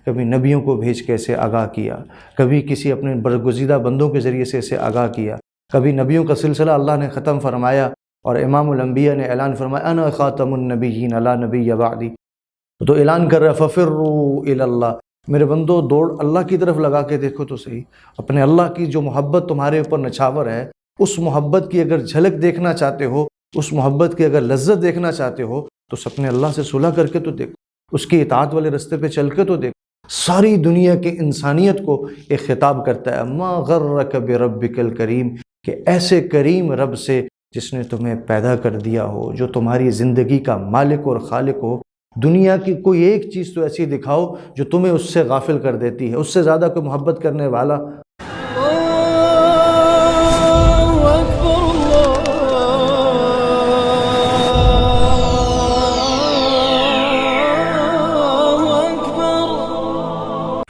کبھی نبیوں کو بھیج کے اسے آگاہ کیا، کبھی کسی اپنے برگزیدہ بندوں کے ذریعے سے اسے آگاہ کیا، کبھی نبیوں کا سلسلہ اللہ نے ختم فرمایا اور امام الانبیاء نے اعلان فرمایا انا خاتم النبیین لا نبی بعدی، تو اعلان کر رہا ففروا الی اللہ، میرے بندو دوڑ اللہ کی طرف لگا کے دیکھو تو صحیح، اپنے اللہ کی جو محبت تمہارے اوپر نچھاور ہے، اس محبت کی اگر جھلک دیکھنا چاہتے ہو، اس محبت کی اگر لذت دیکھنا چاہتے ہو تو اپنے اللہ سے صلح کر کے تو دیکھو، اس کی اطاعت والے رستے پہ چل کے تو دیکھو۔ ساری دنیا کی انسانیت کو ایک خطاب کرتا ہے ما غرک بربک الکریم، کہ ایسے کریم رب سے جس نے تمہیں پیدا کر دیا ہو، جو تمہاری زندگی کا مالک اور خالق ہو۔ دنیا کی کوئی ایک چیز تو ایسی دکھاؤ جو تمہیں اس سے غافل کر دیتی ہے، اس سے زیادہ کوئی محبت کرنے والا۔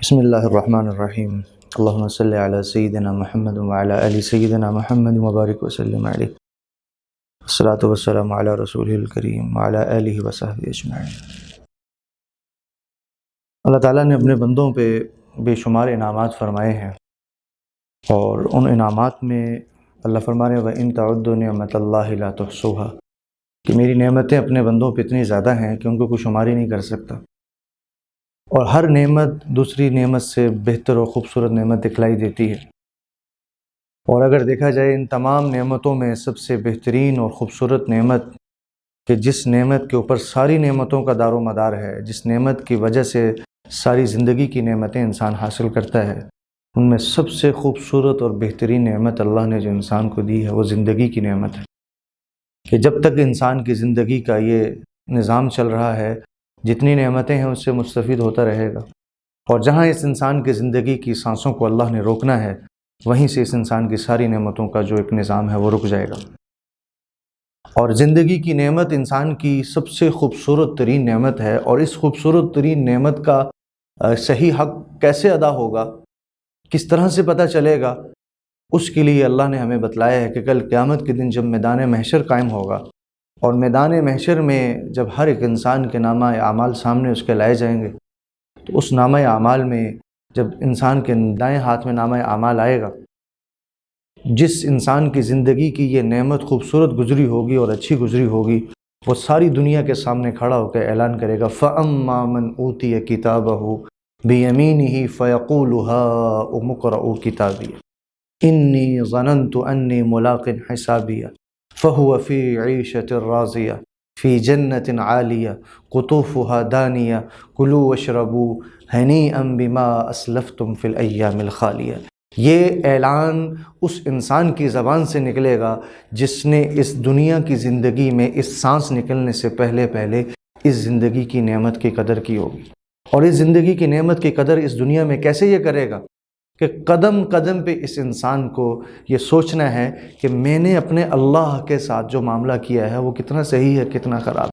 بسم اللہ الرحمن الرحیم، اللہم صلی علی سیدنا محمد وعلی آل سیدنا محمد وبارک وسلم علیہ، الصلاۃ والسلام علی رسول الکریم وعلی آلہ وصحبہ اجمعین۔ اللہ تعالیٰ نے اپنے بندوں پہ بے شمار انعامات فرمائے ہیں، اور ان انعامات میں اللہ فرما رہے ہیں وَإِن تَعُدُّوا نِعْمَتَ اللَّهِ لَا تُحْصُوهَا، کہ میری نعمتیں اپنے بندوں پہ اتنی زیادہ ہیں کہ ان کو کوئی شمار ہی نہیں کر سکتا، اور ہر نعمت دوسری نعمت سے بہتر اور خوبصورت نعمت دکھلائی دیتی ہے۔ اور اگر دیکھا جائے ان تمام نعمتوں میں سب سے بہترین اور خوبصورت نعمت، کہ جس نعمت کے اوپر ساری نعمتوں کا دار و مدار ہے، جس نعمت کی وجہ سے ساری زندگی کی نعمتیں انسان حاصل کرتا ہے، ان میں سب سے خوبصورت اور بہترین نعمت اللہ نے جو انسان کو دی ہے وہ زندگی کی نعمت ہے، کہ جب تک انسان کی زندگی کا یہ نظام چل رہا ہے، جتنی نعمتیں ہیں اس سے مستفید ہوتا رہے گا، اور جہاں اس انسان کی زندگی کی سانسوں کو اللہ نے روکنا ہے، وہیں سے اس انسان کی ساری نعمتوں کا جو ایک نظام ہے وہ رک جائے گا۔ اور زندگی کی نعمت انسان کی سب سے خوبصورت ترین نعمت ہے، اور اس خوبصورت ترین نعمت کا صحیح حق کیسے ادا ہوگا، کس طرح سے پتہ چلے گا، اس کے لیے اللہ نے ہمیں بتلایا ہے کہ کل قیامت کے دن جب میدان محشر قائم ہوگا، اور میدان محشر میں جب ہر ایک انسان کے نامہ اعمال سامنے اس کے لائے جائیں گے، تو اس نامہ اعمال میں جب انسان کے دائیں ہاتھ میں نامہ اعمال آئے گا، جس انسان کی زندگی کی یہ نعمت خوبصورت گزری ہوگی اور اچھی گزری ہوگی، وہ ساری دنیا کے سامنے کھڑا ہو کے اعلان کرے گا فَأَمَّا مَنْ أُوتِيَ كِتَابَهُ بِيَمِينِهِ فَيَقُولُ هَاؤُمُ اقْرَءُوا كِتَابِيَهْ إِنِّي ظَنَنْتُ أَنِّي مُلَاقٍ حِسَابِيَهْ فَهُوَ فِي عِيشَةٍ رَاضِيَةٍ فِي جَنَّةٍ عَالِيَةٍ قُطُوفُهَا دَانِيَةٌ كُلُوا وَاشْرَبُوا هَنِيئًا بِمَا أَسْلَفْتُمْ فِي الْأَيَّامِ الْخَالِيَةِ۔ یہ اعلان اس انسان کی زبان سے نکلے گا جس نے اس دنیا کی زندگی میں اس سانس نکلنے سے پہلے اس زندگی کی نعمت کی قدر کی ہوگی۔ اور اس زندگی کی نعمت کی قدر اس دنیا میں کیسے یہ کرے گا کہ قدم قدم پہ اس انسان کو یہ سوچنا ہے کہ میں نے اپنے اللہ کے ساتھ جو معاملہ کیا ہے وہ کتنا صحیح ہے، کتنا خراب،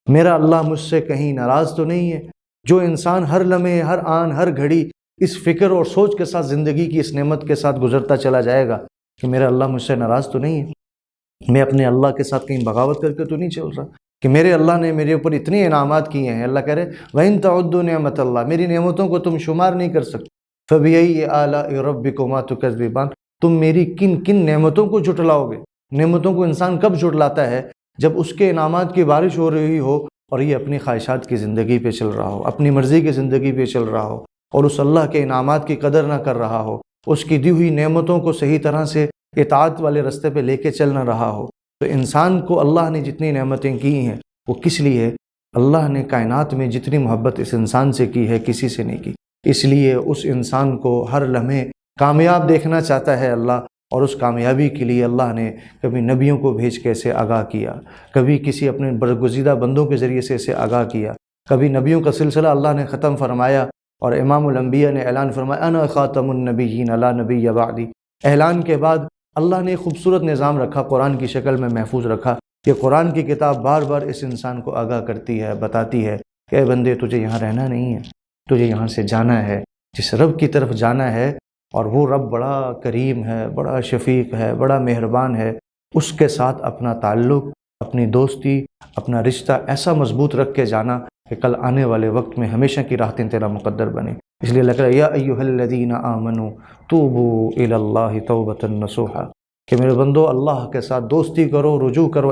میرا اللہ مجھ سے کہیں ناراض تو نہیں ہے۔ جو انسان ہر لمحے، ہر آن، ہر گھڑی اس فکر اور سوچ کے ساتھ زندگی کی اس نعمت کے ساتھ گزرتا چلا جائے گا کہ میرا اللہ مجھ سے ناراض تو نہیں ہے، میں اپنے اللہ کے ساتھ کہیں بغاوت کر کے تو نہیں چل رہا، کہ میرے اللہ نے میرے اوپر اتنے انعامات کیے ہیں۔ اللہ کہہ رہے وَإِن تَعُدُّوا نِعْمَتَ اللَّهِ، میری نعمتوں کو تم شمار نہیں کر سکتے، فَبِأَيِّ آلَاءِ رَبِّكُمَا تُكَذِّبَانِ، تم میری کن کن نعمتوں کو جھٹلاؤ گے۔ نعمتوں کو انسان کب جھٹلاتا ہے؟ جب اس کے انعامات کی بارش ہو رہی ہو اور یہ اپنی خواہشات کی زندگی پہ چل رہا ہو، اپنی مرضی کی زندگی پہ چل رہا ہو، اور اس اللہ کے انعامات کی قدر نہ کر رہا ہو، اس کی دی ہوئی نعمتوں کو صحیح طرح سے اطاعت والے رستے پہ لے کے چل نہ رہا ہو۔ تو انسان کو اللہ نے جتنی نعمتیں کی ہیں وہ کس لیے؟ اللہ نے کائنات میں جتنی محبت اس انسان سے کی ہے کسی سے نہیں کی، اس لیے اس انسان کو ہر لمحے کامیاب دیکھنا چاہتا ہے اللہ، اور اس کامیابی کے لیے اللہ نے کبھی نبیوں کو بھیج کے اسے آگاہ کیا، کبھی کسی اپنے برگزیدہ بندوں کے ذریعے سے اسے آگاہ کیا، کبھی نبیوں کا سلسلہ اللہ نے ختم فرمایا اور امام الانبیاء نے اعلان فرمایا انا خاتم النبیین لا نبی بعدی۔ اعلان کے بعد اللہ نے خوبصورت نظام رکھا، قرآن کی شکل میں محفوظ رکھا، کہ قرآن کی کتاب بار بار اس انسان کو آگاہ کرتی ہے، بتاتی ہے کہ اے بندے تجھے یہاں رہنا نہیں ہے، تجھے یہاں سے جانا ہے، جس رب کی طرف جانا ہے، اور وہ رب بڑا کریم ہے، بڑا شفیق ہے، بڑا مہربان ہے، اس کے ساتھ اپنا تعلق، اپنی دوستی، اپنا رشتہ ایسا مضبوط رکھ کے جانا کہ کل آنے والے وقت میں ہمیشہ کی راحتیں تیرا مقدر بنے۔ اس لیے اللہ کہہ رہا ہے یا ایھا الذین آمنوا توبوا الی اللہ توبۃ نصوحا، کہ میرے بندو اللہ کے ساتھ دوستی کرو، رجوع کرو،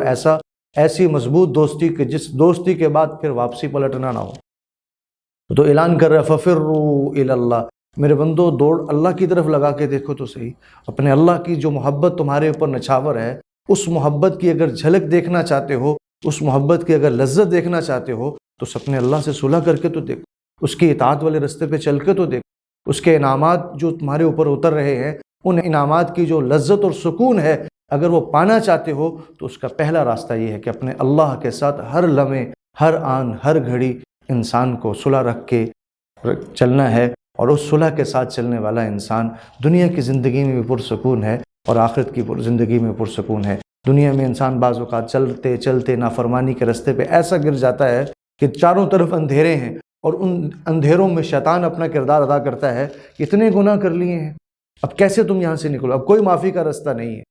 ایسی مضبوط دوستی کہ جس دوستی کے بعد پھر واپسی پلٹنا نہ ہو۔ تو اعلان کر رہا ہے ففروا الی اللہ، میرے بندو دوڑ اللہ کی طرف لگا کے دیکھو تو صحیح، اپنے اللہ کی جو محبت تمہارے اوپر نچھاور ہے، اس محبت کی اگر جھلک دیکھنا چاہتے ہو، اس محبت کی اگر لذت دیکھنا چاہتے ہو تو اپنے اللہ سے صلح کر کے تو دیکھو، اس کی اطاعت والے رستے پہ چل کے تو دیکھو، اس کے انعامات جو تمہارے اوپر اتر رہے ہیں، ان انعامات کی جو لذت اور سکون ہے، اگر وہ پانا چاہتے ہو تو اس کا پہلا راستہ یہ ہے کہ اپنے اللہ کے ساتھ ہر لمحے، ہر آن، ہر گھڑی انسان کو صلح رکھ کے چلنا ہے، اور اس صلح کے ساتھ چلنے والا انسان دنیا کی زندگی میں بھی پرسکون ہے اور آخرت کی زندگی میں پرسکون ہے۔ دنیا میں انسان بعض اوقات چلتے چلتے نافرمانی کے رستے پہ ایسا گر جاتا ہے کہ چاروں طرف اندھیرے ہیں، اور ان اندھیروں میں شیطان اپنا کردار ادا کرتا ہے، اتنے گناہ کر لیے ہیں، اب کیسے تم یہاں سے نکلو، اب کوئی معافی کا رستہ نہیں ہے۔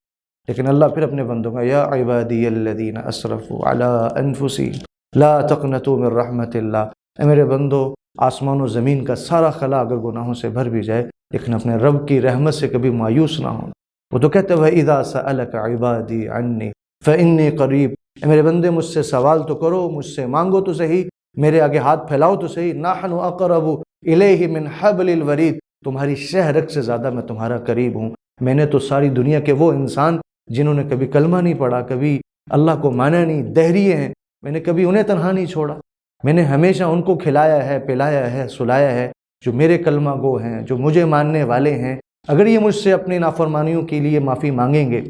لیکن اللہ پھر اپنے بندوں کا یا عبادی الذین اسرفوا علی انفسہم لا تقنطوا من رحمت اللہ، اے میرے بندو آسمان و زمین کا سارا خلا اگر گناہوں سے بھر بھی جائے لیکن اپنے رب کی رحمت سے کبھی مایوس نہ ہو۔ وہ تو کہتے ہیں اذا سألک عبادی عنی فإنی قریب، اے میرے بندے مجھ سے سوال تو کرو، مجھ سے مانگو تو صحیح، میرے آگے ہاتھ پھیلاؤ تو صحیح، نحن اقرب الیہ من حبل الورید، تمہاری شہ رگ سے زیادہ میں تمہارا قریب ہوں۔ میں نے تو ساری دنیا کے وہ انسان جنہوں نے کبھی کلمہ نہیں پڑھا، کبھی اللہ کو مانا نہیں، دہریے ہیں، میں نے کبھی انہیں تنہا نہیں چھوڑا، میں نے ہمیشہ ان کو کھلایا ہے، پلایا ہے، سلایا ہے، جو میرے کلمہ گو ہیں، جو مجھے ماننے والے ہیں۔ اگر یہ مجھ سے اپنی نافرمانیوں کے لیے معافی مانگیں گے،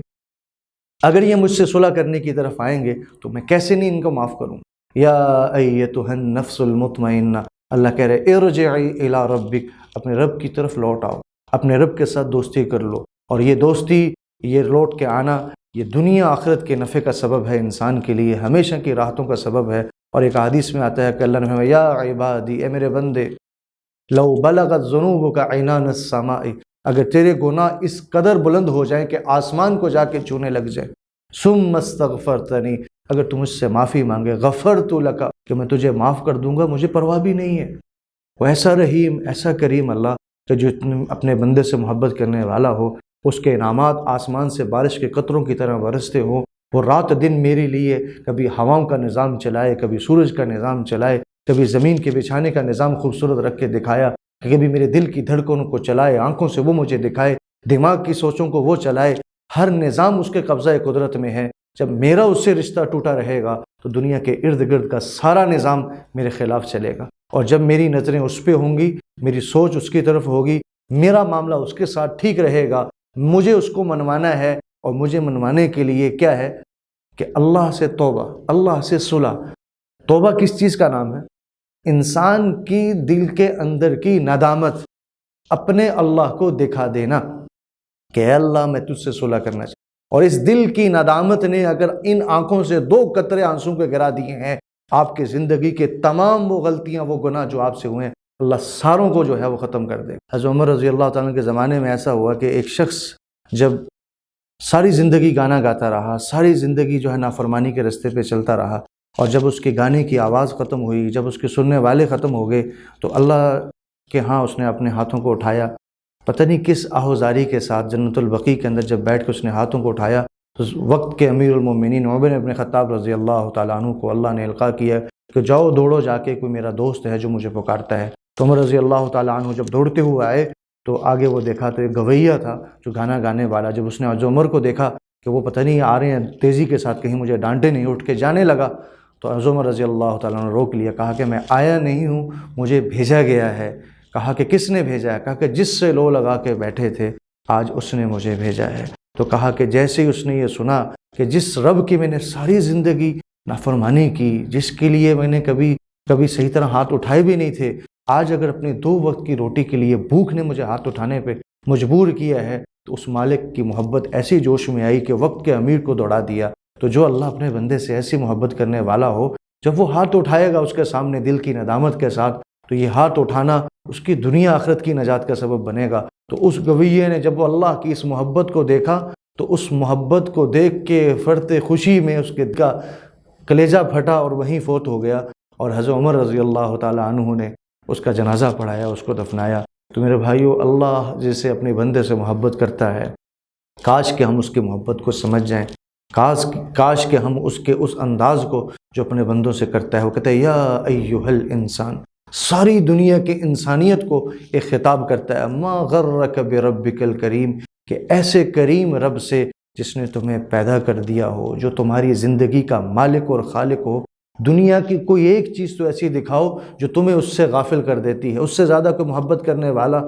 اگر یہ مجھ سے صلح کرنے کی طرف آئیں گے تو میں کیسے نہیں ان کو معاف کروں۔ یا ایتھا النفس المطمئنہ، اللہ کہہ رہے ارجعی الی ربک، اپنے رب کی طرف لوٹ آؤ، اپنے رب کے ساتھ دوستی کر لو، اور یہ دوستی، یہ لوٹ کے آنا، یہ دنیا آخرت کے نفع کا سبب ہے، انسان کے لیے ہمیشہ کی راحتوں کا سبب ہے۔ اور ایک حدیث میں آتا ہے کہ اللہ نے فرمایا یا عبادی، اے میرے بندے، لو بلغت ذنوبک عنان السماء، اگر تیرے گناہ اس قدر بلند ہو جائیں کہ آسمان کو جا کے چھونے لگ جائیں، ثم استغفرتنی، اگر تم مجھ سے معافی مانگے، غفرت لک، کہ میں تجھے معاف کر دوں گا، مجھے پرواہ بھی نہیں ہے۔ وہ ایسا رحیم، ایسا کریم اللہ کہ جو اپنے بندے سے محبت کرنے والا ہو، اس کے انعامات آسمان سے بارش کے قطروں کی طرح برستے ہوں۔ وہ رات دن میرے لیے کبھی ہواؤں کا نظام چلائے، کبھی سورج کا نظام چلائے، کبھی زمین کے بچھانے کا نظام خوبصورت رکھ کے دکھایا، کہ کبھی میرے دل کی دھڑکنوں کو چلائے، آنکھوں سے وہ مجھے دکھائے، دماغ کی سوچوں کو وہ چلائے، ہر نظام اس کے قبضہ قدرت میں ہے۔ جب میرا اس سے رشتہ ٹوٹا رہے گا تو دنیا کے ارد گرد کا سارا نظام میرے خلاف چلے گا، اور جب میری نظریں اس پہ ہوں گی، میری سوچ اس کی طرف ہوگی، میرا معاملہ اس کے ساتھ ٹھیک رہے گا، مجھے اس کو منوانا ہے، اور مجھے منوانے کے لیے کیا ہے کہ اللہ سے توبہ، اللہ سے صلح۔ توبہ کس چیز کا نام ہے؟ انسان کی دل کے اندر کی ندامت، اپنے اللہ کو دکھا دینا کہ اے اللہ میں تجھ سے صلح کرنا چاہتا ہوں، اور اس دل کی ندامت نے اگر ان آنکھوں سے 2 قطرے آنسوں کے گرا دیے ہیں، آپ کے زندگی کے تمام وہ غلطیاں، وہ گناہ جو آپ سے ہوئے ہیں، اللہ ساروں کو جو ہے وہ ختم کر دے۔ حضرت عمر رضی اللہ تعالیٰ کے زمانے میں ایسا ہوا کہ ایک شخص جب ساری زندگی گانا گاتا رہا، ساری زندگی جو ہے نافرمانی کے رستے پہ چلتا رہا، اور جب اس کے گانے کی آواز ختم ہوئی، جب اس کے سننے والے ختم ہو گئے، تو اللہ کے ہاں اس نے اپنے ہاتھوں کو اٹھایا، پتہ نہیں کس آہوزاری کے ساتھ جنت البقیع کے اندر جب بیٹھ کے اس نے ہاتھوں کو اٹھایا، تو وقت کے امیر المومنین عمر بن خطاب رضی اللہ تعالیٰ عنہ کو اللہ نے القاء کیا کہ جاؤ دوڑو جا کے، کوئی میرا دوست ہے جو مجھے پکارتا ہے۔ تو عمر رضی اللہ تعالیٰ عنہ جب دوڑتے ہوئے آئے تو آگے وہ دیکھا تو ایک گویہ تھا جو گانا گانے والا، جب اس نے حضرت عمر کو دیکھا کہ وہ پتہ نہیں آ رہے ہیں تیزی کے ساتھ، کہیں مجھے ڈانٹے نہیں، اٹھ کے جانے لگا، تو حضرت عمر رضی اللہ تعالیٰ نے روک لیا، کہا کہ میں آیا نہیں ہوں، مجھے بھیجا گیا ہے۔ کہا کہ کس نے بھیجا ہے؟ کہا کہ جس سے لو لگا کے بیٹھے تھے آج اس نے مجھے بھیجا ہے۔ تو کہا کہ جیسے ہی اس نے یہ سنا کہ جس رب کی میں نے ساری زندگی نافرمانی کی، جس کے لیے میں نے کبھی صحیح طرح ہاتھ اٹھائے بھی نہیں تھے، آج اگر اپنے 2 وقت کی روٹی کے لیے بھوک نے مجھے ہاتھ اٹھانے پہ مجبور کیا ہے، تو اس مالک کی محبت ایسی جوش میں آئی کہ وقت کے امیر کو دوڑا دیا۔ تو جو اللہ اپنے بندے سے ایسی محبت کرنے والا ہو، جب وہ ہاتھ اٹھائے گا اس کے سامنے دل کی ندامت کے ساتھ، تو یہ ہاتھ اٹھانا اس کی دنیا آخرت کی نجات کا سبب بنے گا۔ تو اس گویے نے جب وہ اللہ کی اس محبت کو دیکھا تو اس محبت کو دیکھ کے فرتے خوشی میں اس کے کا کلیجہ پھٹا اور وہیں فوت ہو گیا۔ اور حضرت عمر رضی اللہ تعالیٰ عنہ نے اس کا جنازہ پڑھایا، اس کو دفنایا۔ تو میرے بھائیو، اللہ جیسے اپنے بندے سے محبت کرتا ہے، کاش کہ ہم اس کی محبت کو سمجھ جائیں، کاش کہ ہم اس کے اس انداز کو جو اپنے بندوں سے کرتا ہے، وہ کہتا ہے یا ایھا الانسان، ساری دنیا کے انسانیت کو ایک خطاب کرتا ہے، ما غرک بربک الکریم، کہ ایسے کریم رب سے جس نے تمہیں پیدا کر دیا ہو، جو تمہاری زندگی کا مالک اور خالق ہو۔ دنیا کی کوئی ایک چیز تو ایسی دکھاؤ جو تمہیں اس سے غافل کر دیتی ہے، اس سے زیادہ کوئی محبت کرنے والا،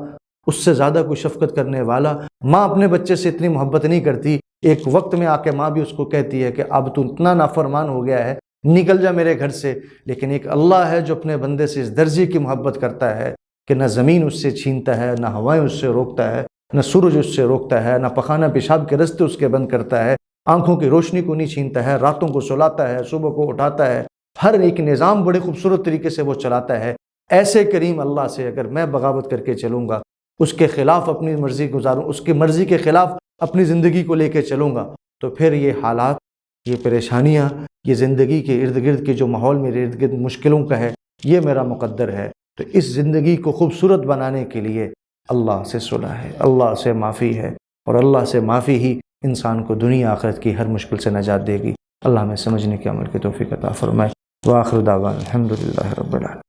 اس سے زیادہ کوئی شفقت کرنے والا۔ ماں اپنے بچے سے اتنی محبت نہیں کرتی، ایک وقت میں آ کے ماں بھی اس کو کہتی ہے کہ اب تو اتنا نافرمان ہو گیا ہے، نکل جا میرے گھر سے۔ لیکن ایک اللہ ہے جو اپنے بندے سے اس درجے کی محبت کرتا ہے کہ نہ زمین اس سے چھینتا ہے، نہ ہوائیں اس سے روکتا ہے، نہ سورج اس سے روکتا ہے، نہ پخانہ پیشاب کے رستے اس کے بند کرتا ہے، آنکھوں کی روشنی کو نہیں چھینتا ہے، راتوں کو سلاتا ہے، صبح کو اٹھاتا ہے، ہر ایک نظام بڑے خوبصورت طریقے سے وہ چلاتا ہے۔ ایسے کریم اللہ سے اگر میں بغاوت کر کے چلوں گا، اس کے خلاف اپنی مرضی گزاروں، اس کی مرضی کے خلاف اپنی زندگی کو لے کے چلوں گا، تو پھر یہ حالات، یہ پریشانیاں، یہ زندگی کے ارد گرد کے جو ماحول میرے ارد گرد مشکلوں کا ہے، یہ میرا مقدر ہے۔ تو اس زندگی کو خوبصورت بنانے کے لیے اللہ سے صلح ہے، اللہ سے معافی ہے، اور اللہ سے معافی ہی انسان کو دنیا آخرت کی ہر مشکل سے نجات دے گی۔ اللہ ہمیں سمجھنے کے عمل کی توفیق عطا فرمائے۔ وآخر دعوانا الحمدللہ رب العالمین۔